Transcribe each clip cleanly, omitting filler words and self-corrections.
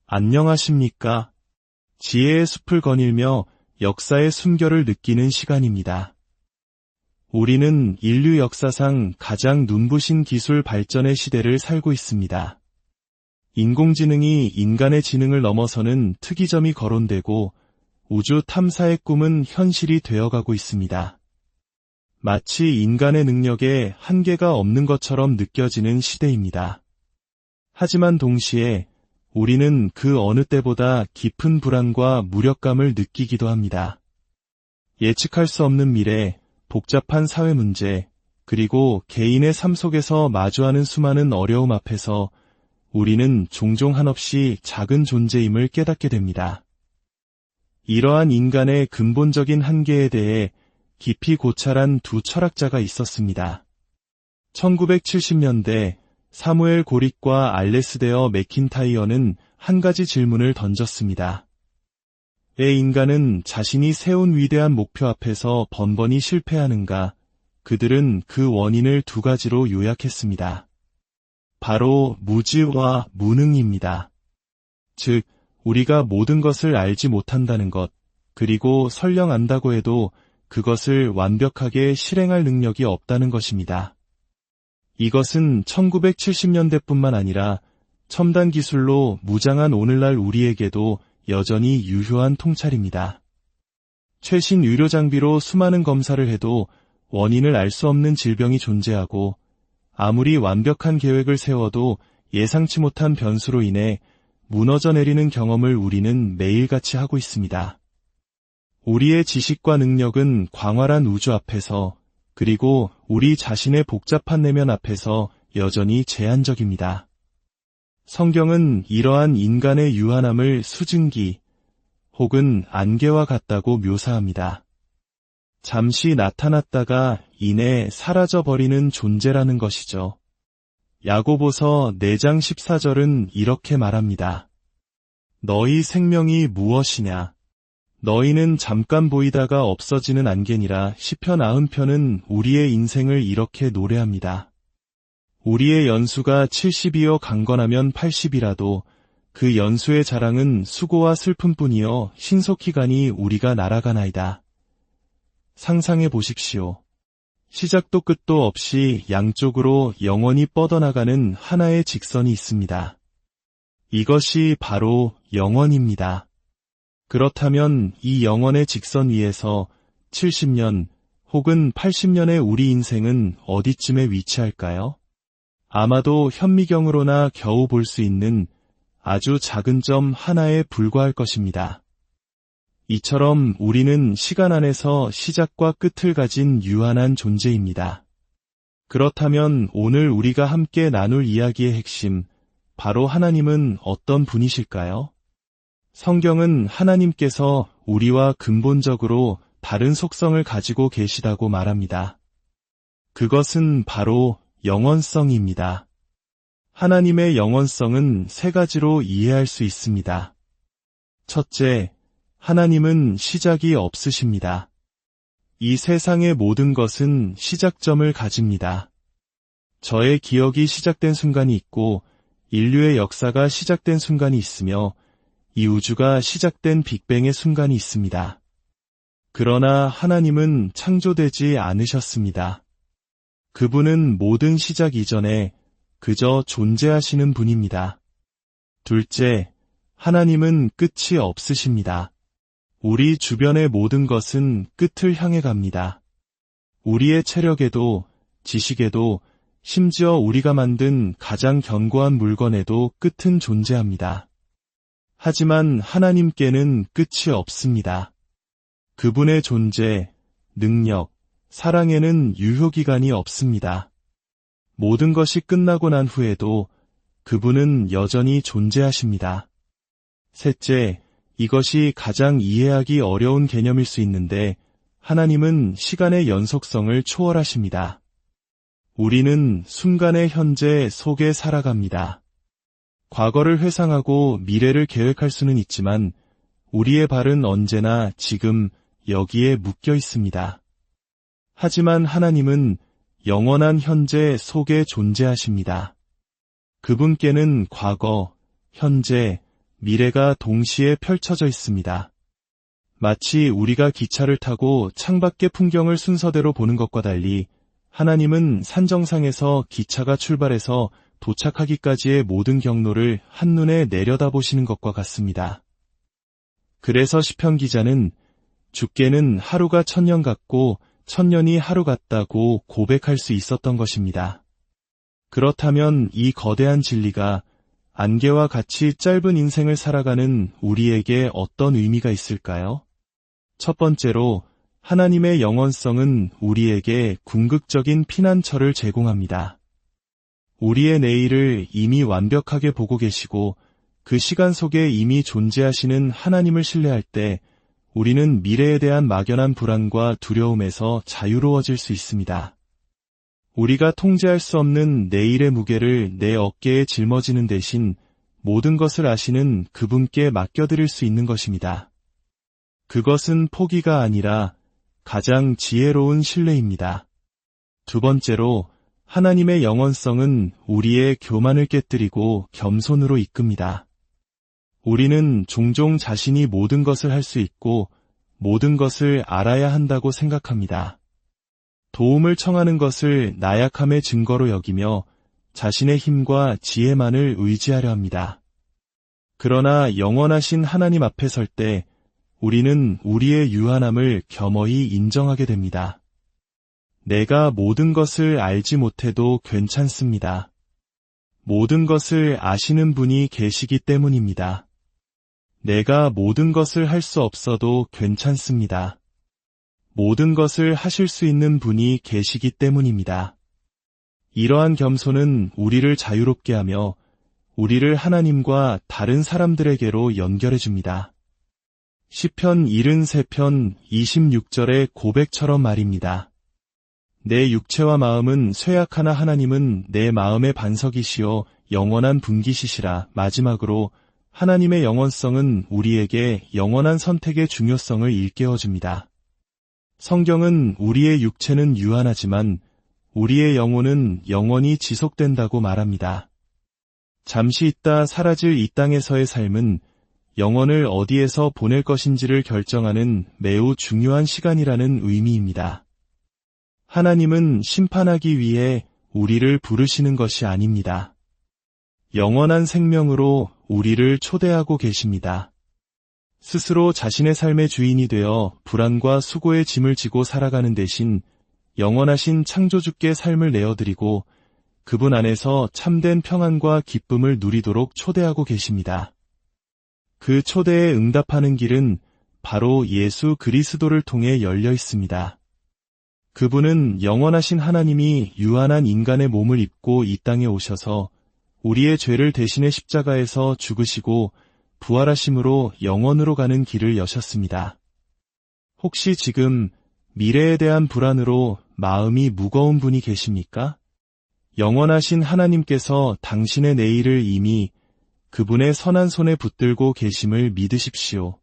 안녕하십니까? 지혜의 숲을 거닐며 역사의 숨결을 느끼는 시간입니다. 우리는 인류 역사상 가장 눈부신 기술 발전의 시대를 살고 있습니다. 인공지능이 인간의 지능을 넘어서는 특이점이 거론되고 우주 탐사의 꿈은 현실이 되어가고 있습니다. 마치 인간의 능력에 한계가 없는 것처럼 느껴지는 시대입니다. 하지만 동시에 우리는 그 어느 때보다 깊은 불안과 무력감을 느끼기도 합니다. 예측할 수 없는 미래, 복잡한 사회 문제, 그리고 개인의 삶 속에서 마주하는 수많은 어려움 앞에서 우리는 종종 한없이 작은 존재임을 깨닫게 됩니다. 이러한 인간의 근본적인 한계에 대해 깊이 고찰한 두 철학자가 있었습니다. 1970년대 사무엘 고릭과 알레스데어 맥킨타이어는 한 가지 질문을 던졌습니다. 왜 인간은 자신이 세운 위대한 목표 앞에서 번번이 실패하는가? 그들은 그 원인을 두 가지로 요약했습니다. 바로 무지와 무능입니다. 즉, 우리가 모든 것을 알지 못한다는 것, 그리고 설령 안다고 해도 그것을 완벽하게 실행할 능력이 없다는 것입니다. 이것은 1970년대뿐만 아니라 첨단 기술로 무장한 오늘날 우리에게도 여전히 유효한 통찰입니다. 최신 의료 장비로 수많은 검사를 해도 원인을 알 수 없는 질병이 존재하고 아무리 완벽한 계획을 세워도 예상치 못한 변수로 인해 무너져 내리는 경험을 우리는 매일같이 하고 있습니다. 우리의 지식과 능력은 광활한 우주 앞에서 그리고 우리 자신의 복잡한 내면 앞에서 여전히 제한적입니다. 성경은 이러한 인간의 유한함을 수증기 혹은 안개와 같다고 묘사합니다. 잠시 나타났다가 이내 사라져버리는 존재라는 것이죠. 야고보서 4장 14절은 이렇게 말합니다. 너희 생명이 무엇이냐? 너희는 잠깐 보이다가 없어지는 안개니라. 시편 90편은 우리의 인생을 이렇게 노래합니다. 우리의 연수가 70이여 강건하면 80이라도 그 연수의 자랑은 수고와 슬픔뿐이여 신속히 가니 우리가 날아가나이다. 상상해 보십시오. 시작도 끝도 없이 양쪽으로 영원히 뻗어나가는 하나의 직선이 있습니다. 이것이 바로 영원입니다. 그렇다면 이 영원의 직선 위에서 70년 혹은 80년의 우리 인생은 어디쯤에 위치할까요? 아마도 현미경으로나 겨우 볼 수 있는 아주 작은 점 하나에 불과할 것입니다. 이처럼 우리는 시간 안에서 시작과 끝을 가진 유한한 존재입니다. 그렇다면 오늘 우리가 함께 나눌 이야기의 핵심, 바로 하나님은 어떤 분이실까요? 성경은 하나님께서 우리와 근본적으로 다른 속성을 가지고 계시다고 말합니다. 그것은 바로 영원성입니다. 하나님의 영원성은 세 가지로 이해할 수 있습니다. 첫째, 하나님은 시작이 없으십니다. 이 세상의 모든 것은 시작점을 가집니다. 저의 기억이 시작된 순간이 있고 인류의 역사가 시작된 순간이 있으며 이 우주가 시작된 빅뱅의 순간이 있습니다. 그러나 하나님은 창조되지 않으셨습니다. 그분은 모든 시작 이전에 그저 존재하시는 분입니다. 둘째, 하나님은 끝이 없으십니다. 우리 주변의 모든 것은 끝을 향해 갑니다. 우리의 체력에도, 지식에도, 심지어 우리가 만든 가장 견고한 물건에도 끝은 존재합니다. 하지만 하나님께는 끝이 없습니다. 그분의 존재, 능력, 사랑에는 유효기간이 없습니다. 모든 것이 끝나고 난 후에도 그분은 여전히 존재하십니다. 셋째, 이것이 가장 이해하기 어려운 개념일 수 있는데 하나님은 시간의 연속성을 초월하십니다. 우리는 순간의 현재 속에 살아갑니다. 과거를 회상하고 미래를 계획할 수는 있지만 우리의 발은 언제나 지금 여기에 묶여 있습니다. 하지만 하나님은 영원한 현재 속에 존재하십니다. 그분께는 과거, 현재, 미래가 동시에 펼쳐져 있습니다. 마치 우리가 기차를 타고 창밖의 풍경을 순서대로 보는 것과 달리 하나님은 산정상에서 기차가 출발해서 도착하기까지의 모든 경로를 한눈에 내려다보시는 것과 같습니다. 그래서 시편 기자는 주께는 하루가 1000년 같고 1000년이 하루 같다고 고백할 수 있었던 것입니다. 그렇다면 이 거대한 진리가 안개와 같이 짧은 인생을 살아가는 우리에게 어떤 의미가 있을까요? 첫 번째로 하나님의 영원성은 우리에게 궁극적인 피난처를 제공합니다. 우리의 내일을 이미 완벽하게 보고 계시고 그 시간 속에 이미 존재하시는 하나님을 신뢰할 때 우리는 미래에 대한 막연한 불안과 두려움에서 자유로워질 수 있습니다. 우리가 통제할 수 없는 내일의 무게를 내 어깨에 짊어지는 대신 모든 것을 아시는 그분께 맡겨드릴 수 있는 것입니다. 그것은 포기가 아니라 가장 지혜로운 신뢰입니다. 두 번째로 하나님의 영원성은 우리의 교만을 깨뜨리고 겸손으로 이끕니다. 우리는 종종 자신이 모든 것을 할 수 있고 모든 것을 알아야 한다고 생각합니다. 도움을 청하는 것을 나약함의 증거로 여기며 자신의 힘과 지혜만을 의지하려 합니다. 그러나 영원하신 하나님 앞에 설 때 우리는 우리의 유한함을 겸허히 인정하게 됩니다. 내가 모든 것을 알지 못해도 괜찮습니다. 모든 것을 아시는 분이 계시기 때문입니다. 내가 모든 것을 할 수 없어도 괜찮습니다. 모든 것을 하실 수 있는 분이 계시기 때문입니다. 이러한 겸손은 우리를 자유롭게 하며 우리를 하나님과 다른 사람들에게로 연결해 줍니다. 시편 73편 26절의 고백처럼 말입니다. 내 육체와 마음은 쇠약하나 하나님은 내 마음의 반석이시요 영원한 분기시시라. 마지막으로 하나님의 영원성은 우리에게 영원한 선택의 중요성을 일깨워줍니다. 성경은 우리의 육체는 유한하지만 우리의 영혼은 영원히 지속된다고 말합니다. 잠시 있다 사라질 이 땅에서의 삶은 영혼을 어디에서 보낼 것인지를 결정하는 매우 중요한 시간이라는 의미입니다. 하나님은 심판하기 위해 우리를 부르시는 것이 아닙니다. 영원한 생명으로 우리를 초대하고 계십니다. 스스로 자신의 삶의 주인이 되어 불안과 수고의 짐을 지고 살아가는 대신 영원하신 창조주께 삶을 내어드리고 그분 안에서 참된 평안과 기쁨을 누리도록 초대하고 계십니다. 그 초대에 응답하는 길은 바로 예수 그리스도를 통해 열려 있습니다. 그분은 영원하신 하나님이 유한한 인간의 몸을 입고 이 땅에 오셔서 우리의 죄를 대신해 십자가에서 죽으시고 부활하심으로 영원으로 가는 길을 여셨습니다. 혹시 지금 미래에 대한 불안으로 마음이 무거운 분이 계십니까? 영원하신 하나님께서 당신의 내일을 이미 그분의 선한 손에 붙들고 계심을 믿으십시오.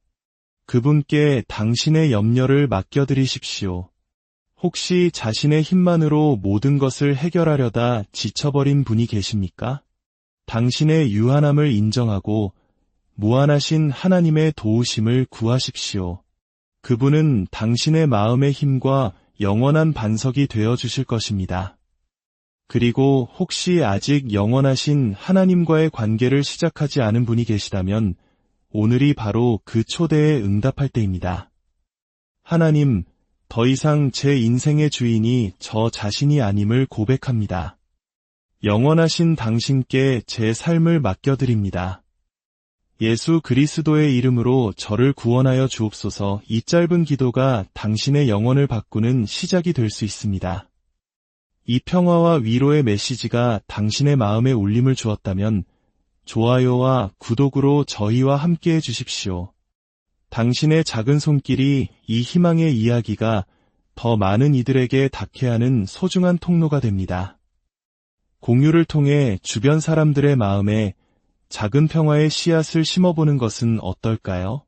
그분께 당신의 염려를 맡겨드리십시오. 혹시 자신의 힘만으로 모든 것을 해결하려다 지쳐버린 분이 계십니까? 당신의 유한함을 인정하고 무한하신 하나님의 도우심을 구하십시오. 그분은 당신의 마음의 힘과 영원한 반석이 되어주실 것입니다. 그리고 혹시 아직 영원하신 하나님과의 관계를 시작하지 않은 분이 계시다면 오늘이 바로 그 초대에 응답할 때입니다. 하나님, 더 이상 제 인생의 주인이 저 자신이 아님을 고백합니다. 영원하신 당신께 제 삶을 맡겨드립니다. 예수 그리스도의 이름으로 저를 구원하여 주옵소서. 이 짧은 기도가 당신의 영혼을 바꾸는 시작이 될 수 있습니다. 이 평화와 위로의 메시지가 당신의 마음에 울림을 주었다면 좋아요와 구독으로 저희와 함께해 주십시오. 당신의 작은 손길이 이 희망의 이야기가 더 많은 이들에게 닿게 하는 소중한 통로가 됩니다. 공유를 통해 주변 사람들의 마음에 작은 평화의 씨앗을 심어보는 것은 어떨까요?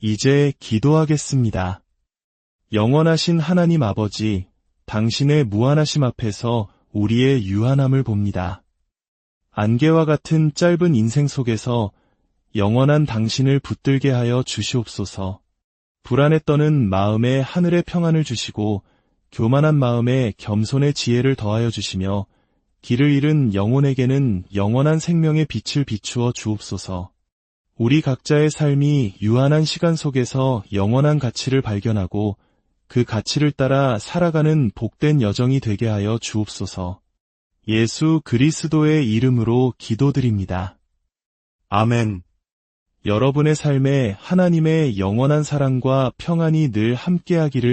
이제 기도하겠습니다. 영원하신 하나님 아버지, 당신의 무한하심 앞에서 우리의 유한함을 봅니다. 안개와 같은 짧은 인생 속에서 영원한 당신을 붙들게 하여 주시옵소서. 불안에 떠는 마음에 하늘의 평안을 주시고 교만한 마음에 겸손의 지혜를 더하여 주시며 길을 잃은 영혼에게는 영원한 생명의 빛을 비추어 주옵소서. 우리 각자의 삶이 유한한 시간 속에서 영원한 가치를 발견하고 그 가치를 따라 살아가는 복된 여정이 되게 하여 주옵소서. 예수 그리스도의 이름으로 기도드립니다. 아멘. 여러분의 삶에 하나님의 영원한 사랑과 평안이 늘 함께하기를